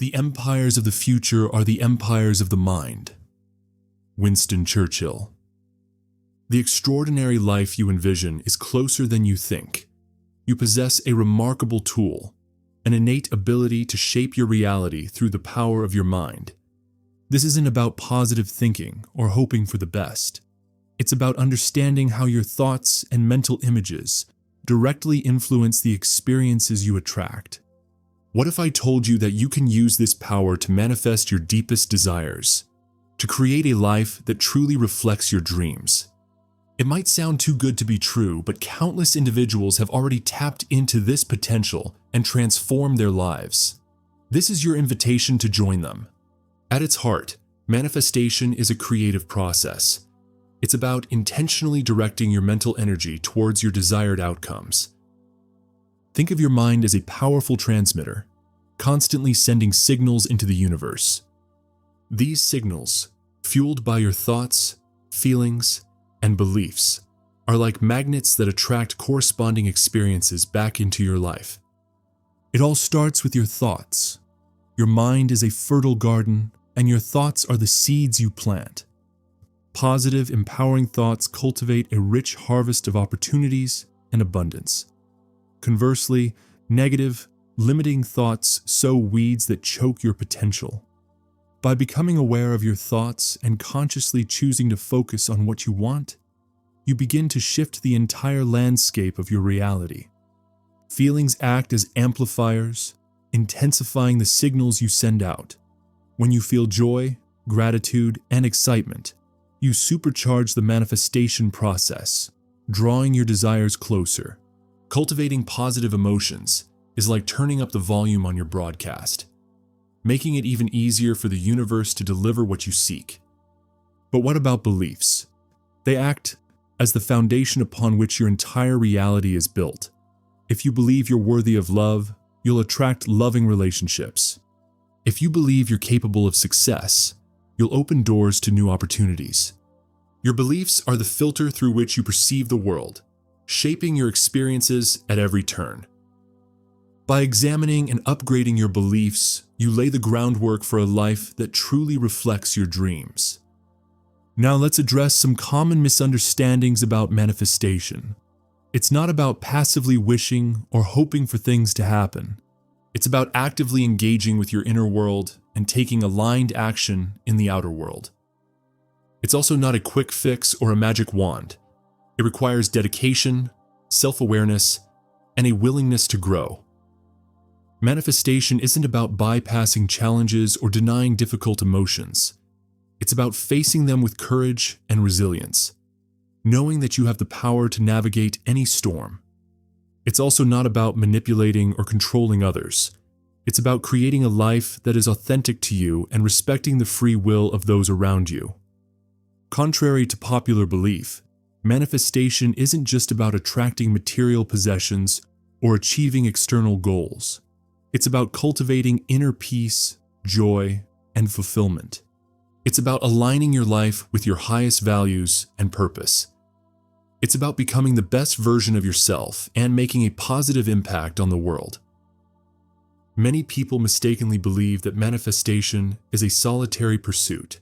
The empires of the future are the empires of the mind. Winston Churchill. The extraordinary life you envision is closer than you think. You possess a remarkable tool, an innate ability to shape your reality through the power of your mind. This isn't about positive thinking or hoping for the best. It's about understanding how your thoughts and mental images directly influence the experiences you attract. What if I told you that you can use this power to manifest your deepest desires, to create a life that truly reflects your dreams? It might sound too good to be true, but countless individuals have already tapped into this potential and transformed their lives. This is your invitation to join them. At its heart, manifestation is a creative process. It's about intentionally directing your mental energy towards your desired outcomes. Think of your mind as a powerful transmitter, constantly sending signals into the universe. These signals, fueled by your thoughts, feelings, and beliefs, are like magnets that attract corresponding experiences back into your life. It all starts with your thoughts. Your mind is a fertile garden, and your thoughts are the seeds you plant. Positive, empowering thoughts cultivate a rich harvest of opportunities and abundance. Conversely, negative, limiting thoughts sow weeds that choke your potential. By becoming aware of your thoughts and consciously choosing to focus on what you want, you begin to shift the entire landscape of your reality. Feelings act as amplifiers, intensifying the signals you send out. When you feel joy, gratitude, and excitement, you supercharge the manifestation process, drawing your desires closer. Cultivating positive emotions is like turning up the volume on your broadcast, making it even easier for the universe to deliver what you seek. But what about beliefs? They act as the foundation upon which your entire reality is built. If you believe you're worthy of love, you'll attract loving relationships. If you believe you're capable of success, you'll open doors to new opportunities. Your beliefs are the filter through which you perceive the world, shaping your experiences at every turn. By examining and upgrading your beliefs, you lay the groundwork for a life that truly reflects your dreams. Now let's address some common misunderstandings about manifestation. It's not about passively wishing or hoping for things to happen. It's about actively engaging with your inner world and taking aligned action in the outer world. It's also not a quick fix or a magic wand. It requires dedication, self-awareness, and a willingness to grow. Manifestation isn't about bypassing challenges or denying difficult emotions. It's about facing them with courage and resilience, knowing that you have the power to navigate any storm. It's also not about manipulating or controlling others. It's about creating a life that is authentic to you and respecting the free will of those around you. Contrary to popular belief, manifestation isn't just about attracting material possessions or achieving external goals. It's about cultivating inner peace, joy, and fulfillment. It's about aligning your life with your highest values and purpose. It's about becoming the best version of yourself and making a positive impact on the world. Many people mistakenly believe that manifestation is a solitary pursuit.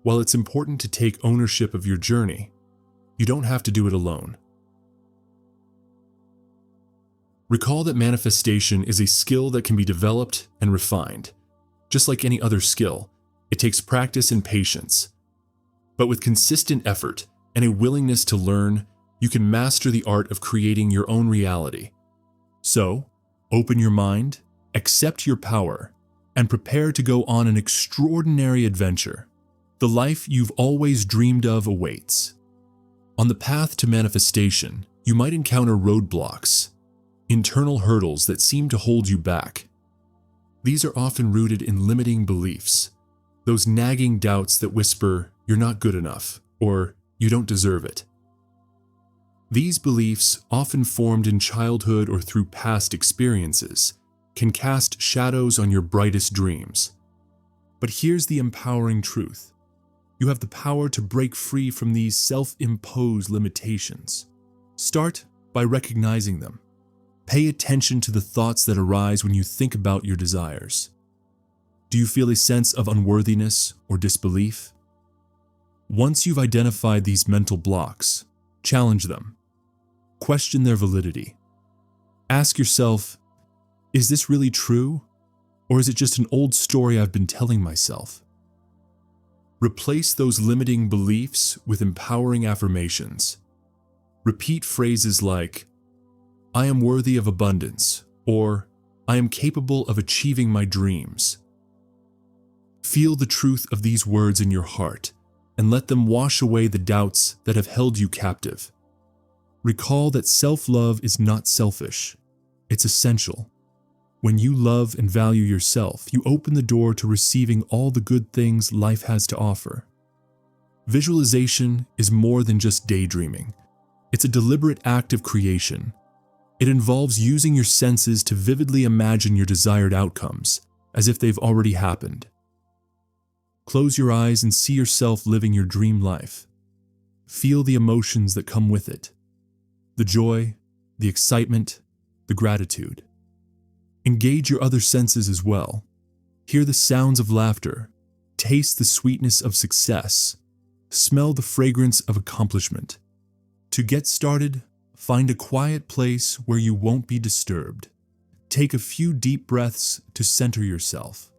While it's important to take ownership of your journey, you don't have to do it alone. Recall that manifestation is a skill that can be developed and refined. Just like any other skill, it takes practice and patience. But with consistent effort and a willingness to learn, you can master the art of creating your own reality. So, open your mind, accept your power, and prepare to go on an extraordinary adventure. The life you've always dreamed of awaits. On the path to manifestation, you might encounter roadblocks, internal hurdles that seem to hold you back. These are often rooted in limiting beliefs, those nagging doubts that whisper, "You're not good enough," or "You don't deserve it." These beliefs, often formed in childhood or through past experiences, can cast shadows on your brightest dreams. But here's the empowering truth. You have the power to break free from these self-imposed limitations. Start by recognizing them. Pay attention to the thoughts that arise when you think about your desires. Do you feel a sense of unworthiness or disbelief? Once you've identified these mental blocks, challenge them. Question their validity. Ask yourself, is this really true? Or is it just an old story I've been telling myself? Replace those limiting beliefs with empowering affirmations. Repeat phrases like, I am worthy of abundance, or I am capable of achieving my dreams. Feel the truth of these words in your heart and let them wash away the doubts that have held you captive. Recall that self-love is not selfish, it's essential. When you love and value yourself, you open the door to receiving all the good things life has to offer. Visualization is more than just daydreaming. It's a deliberate act of creation. It involves using your senses to vividly imagine your desired outcomes, as if they've already happened. Close your eyes and see yourself living your dream life. Feel the emotions that come with it. The joy, the excitement, the gratitude. Engage your other senses as well. Hear the sounds of laughter. Taste the sweetness of success. Smell the fragrance of accomplishment. To get started, find a quiet place where you won't be disturbed. Take a few deep breaths to center yourself.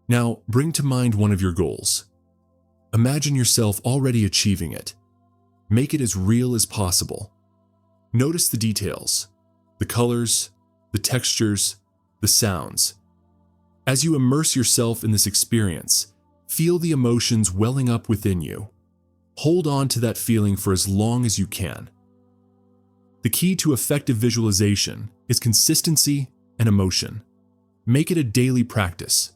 Now, bring to mind one of your goals. Imagine yourself already achieving it. Make it as real as possible. Notice the details, the colors, the textures, the sounds. As you immerse yourself in this experience, feel the emotions welling up within you. Hold on to that feeling for as long as you can. The key to effective visualization is consistency and emotion. Make it a daily practice.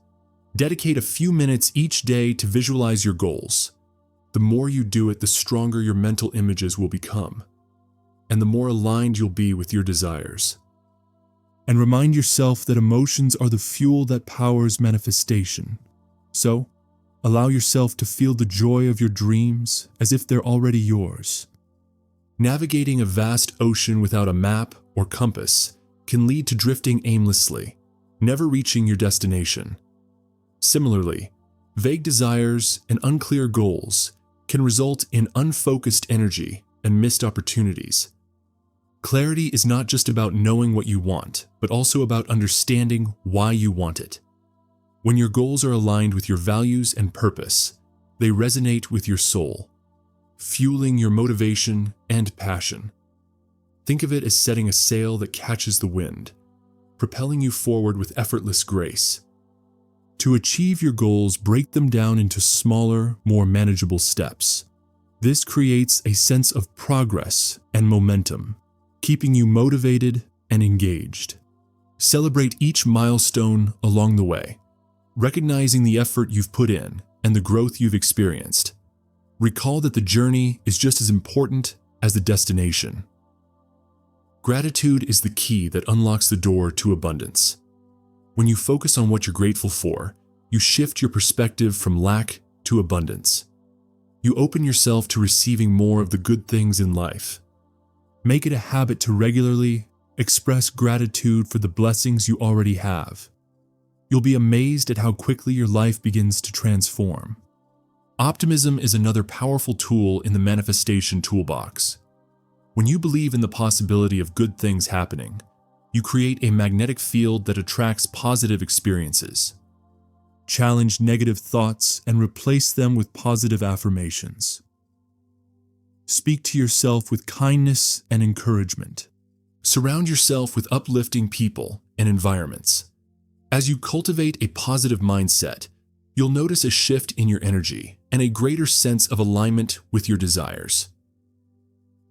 Dedicate a few minutes each day to visualize your goals. The more you do it, the stronger your mental images will become, and the more aligned you'll be with your desires. And remind yourself that emotions are the fuel that powers manifestation. So, allow yourself to feel the joy of your dreams as if they're already yours. Navigating a vast ocean without a map or compass can lead to drifting aimlessly, never reaching your destination. Similarly, vague desires and unclear goals can result in unfocused energy and missed opportunities. Clarity is not just about knowing what you want, but also about understanding why you want it. When your goals are aligned with your values and purpose, they resonate with your soul, fueling your motivation and passion. Think of it as setting a sail that catches the wind, propelling you forward with effortless grace. To achieve your goals, break them down into smaller, more manageable steps. This creates a sense of progress and momentum, keeping you motivated and engaged. Celebrate each milestone along the way, recognizing the effort you've put in and the growth you've experienced. Recall that the journey is just as important as the destination. Gratitude is the key that unlocks the door to abundance. When you focus on what you're grateful for, you shift your perspective from lack to abundance. You open yourself to receiving more of the good things in life. Make it a habit to regularly express gratitude for the blessings you already have. You'll be amazed at how quickly your life begins to transform. Optimism is another powerful tool in the manifestation toolbox. When you believe in the possibility of good things happening, you create a magnetic field that attracts positive experiences. Challenge negative thoughts and replace them with positive affirmations. Speak to yourself with kindness and encouragement. Surround yourself with uplifting people and environments. As you cultivate a positive mindset, you'll notice a shift in your energy and a greater sense of alignment with your desires.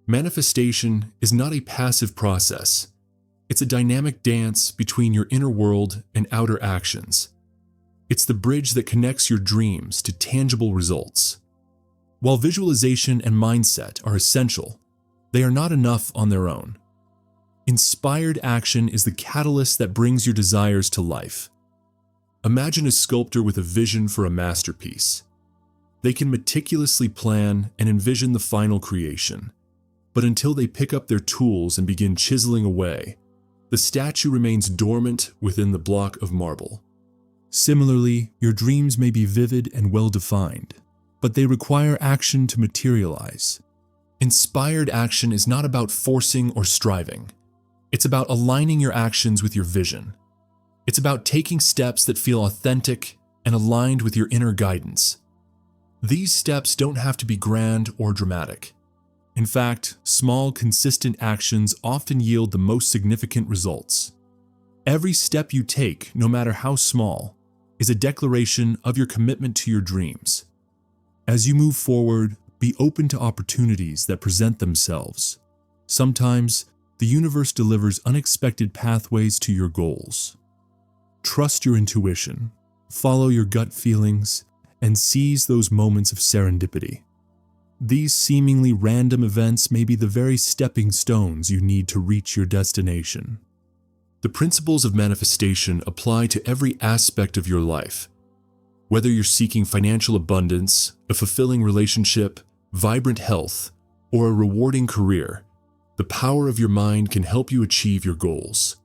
Manifestation is not a passive process. It's a dynamic dance between your inner world and outer actions. It's the bridge that connects your dreams to tangible results. While visualization and mindset are essential, they are not enough on their own. Inspired action is the catalyst that brings your desires to life. Imagine a sculptor with a vision for a masterpiece. They can meticulously plan and envision the final creation, but until they pick up their tools and begin chiseling away, the statue remains dormant within the block of marble. Similarly, your dreams may be vivid and well-defined, but they require action to materialize. Inspired action is not about forcing or striving. It's about aligning your actions with your vision. It's about taking steps that feel authentic and aligned with your inner guidance. These steps don't have to be grand or dramatic. In fact, small, consistent actions often yield the most significant results. Every step you take, no matter how small, is a declaration of your commitment to your dreams. As you move forward, be open to opportunities that present themselves. Sometimes, the universe delivers unexpected pathways to your goals. Trust your intuition, follow your gut feelings, and seize those moments of serendipity. These seemingly random events may be the very stepping stones you need to reach your destination. The principles of manifestation apply to every aspect of your life. Whether you're seeking financial abundance, a fulfilling relationship, vibrant health, or a rewarding career, the power of your mind can help you achieve your goals.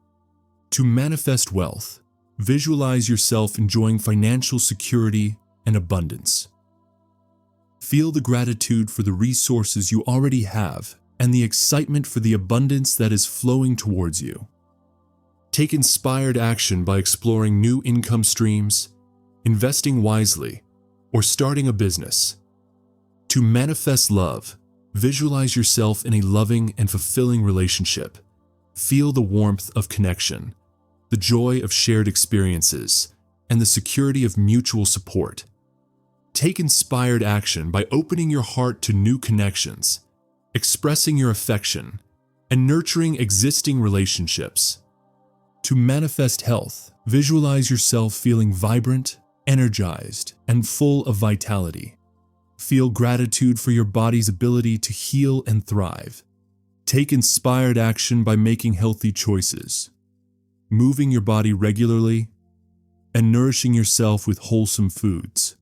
To manifest wealth, visualize yourself enjoying financial security and abundance. Feel the gratitude for the resources you already have and the excitement for the abundance that is flowing towards you. Take inspired action by exploring new income streams, investing wisely, or starting a business. To manifest love, visualize yourself in a loving and fulfilling relationship. Feel the warmth of connection, the joy of shared experiences, and the security of mutual support. Take inspired action by opening your heart to new connections, expressing your affection, and nurturing existing relationships. To manifest health, visualize yourself feeling vibrant, energized, and full of vitality. Feel gratitude for your body's ability to heal and thrive. Take inspired action by making healthy choices, moving your body regularly, and nourishing yourself with wholesome foods.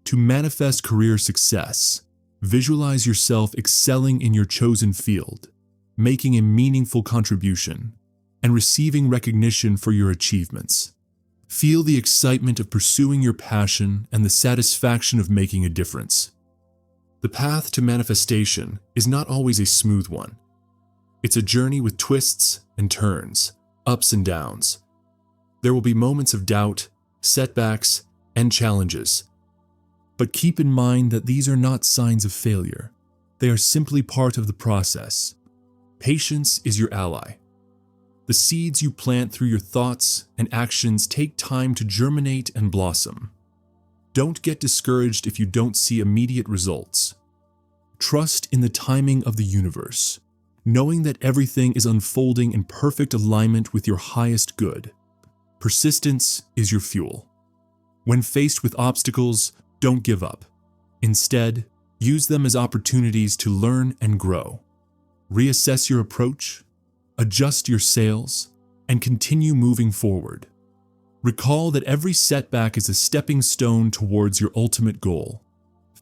To manifest career success, visualize yourself excelling in your chosen field, making a meaningful contribution, and receiving recognition for your achievements. Feel the excitement of pursuing your passion and the satisfaction of making a difference. The path to manifestation is not always a smooth one. It's a journey with twists and turns, ups and downs. There will be moments of doubt, setbacks, and challenges. But keep in mind that these are not signs of failure. They are simply part of the process. Patience is your ally. The seeds you plant through your thoughts and actions take time to germinate and blossom. Don't get discouraged if you don't see immediate results. Trust in the timing of the universe, knowing that everything is unfolding in perfect alignment with your highest good. Persistence is your fuel. When faced with obstacles, don't give up. Instead, use them as opportunities to learn and grow. Reassess your approach, adjust your sails, and continue moving forward. Recall that every setback is a stepping stone towards your ultimate goal.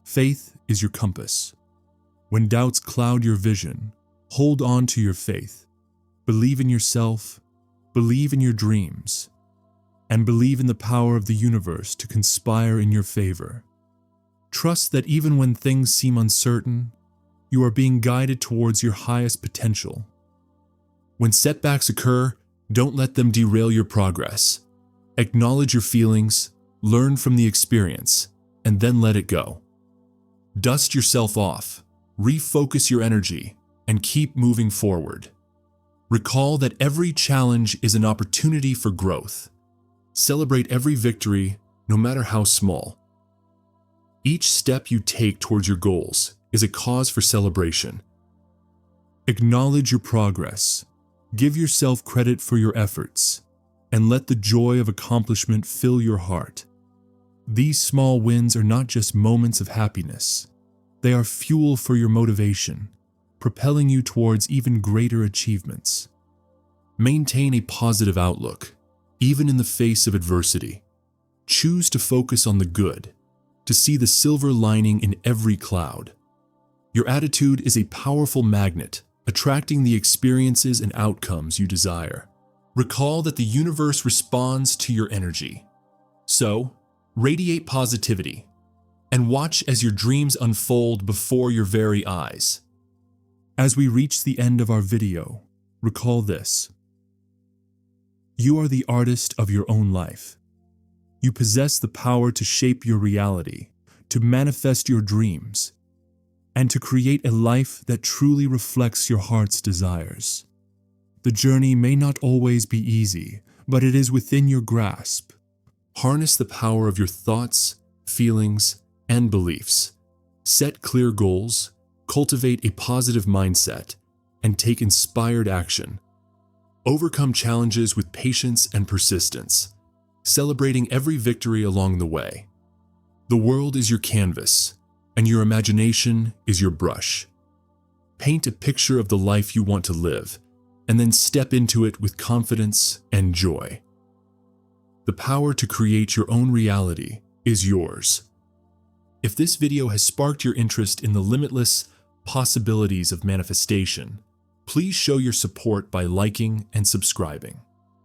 Faith is your compass. When doubts cloud your vision, hold on to your faith. Believe in yourself, believe in your dreams, and believe in the power of the universe to conspire in your favor. Trust that even when things seem uncertain, you are being guided towards your highest potential. When setbacks occur, don't let them derail your progress. Acknowledge your feelings, learn from the experience, and then let it go. Dust yourself off, refocus your energy, and keep moving forward. Recall that every challenge is an opportunity for growth. Celebrate every victory, no matter how small. Each step you take towards your goals is a cause for celebration. Acknowledge your progress. Give yourself credit for your efforts, and let the joy of accomplishment fill your heart. These small wins are not just moments of happiness. They are fuel for your motivation, propelling you towards even greater achievements. Maintain a positive outlook, even in the face of adversity. Choose to focus on the good, to see the silver lining in every cloud. Your attitude is a powerful magnet, attracting the experiences and outcomes you desire. Recall that the universe responds to your energy. So, radiate positivity and watch as your dreams unfold before your very eyes. As we reach the end of our video, recall this. You are the artist of your own life. You possess the power to shape your reality, to manifest your dreams, and to create a life that truly reflects your heart's desires. The journey may not always be easy, but it is within your grasp. Harness the power of your thoughts, feelings, and beliefs. Set clear goals, cultivate a positive mindset, and take inspired action. Overcome challenges with patience and persistence, celebrating every victory along the way. The world is your canvas, and your imagination is your brush. Paint a picture of the life you want to live, and then step into it with confidence and joy. The power to create your own reality is yours. If this video has sparked your interest in the limitless possibilities of manifestation, please show your support by liking and subscribing.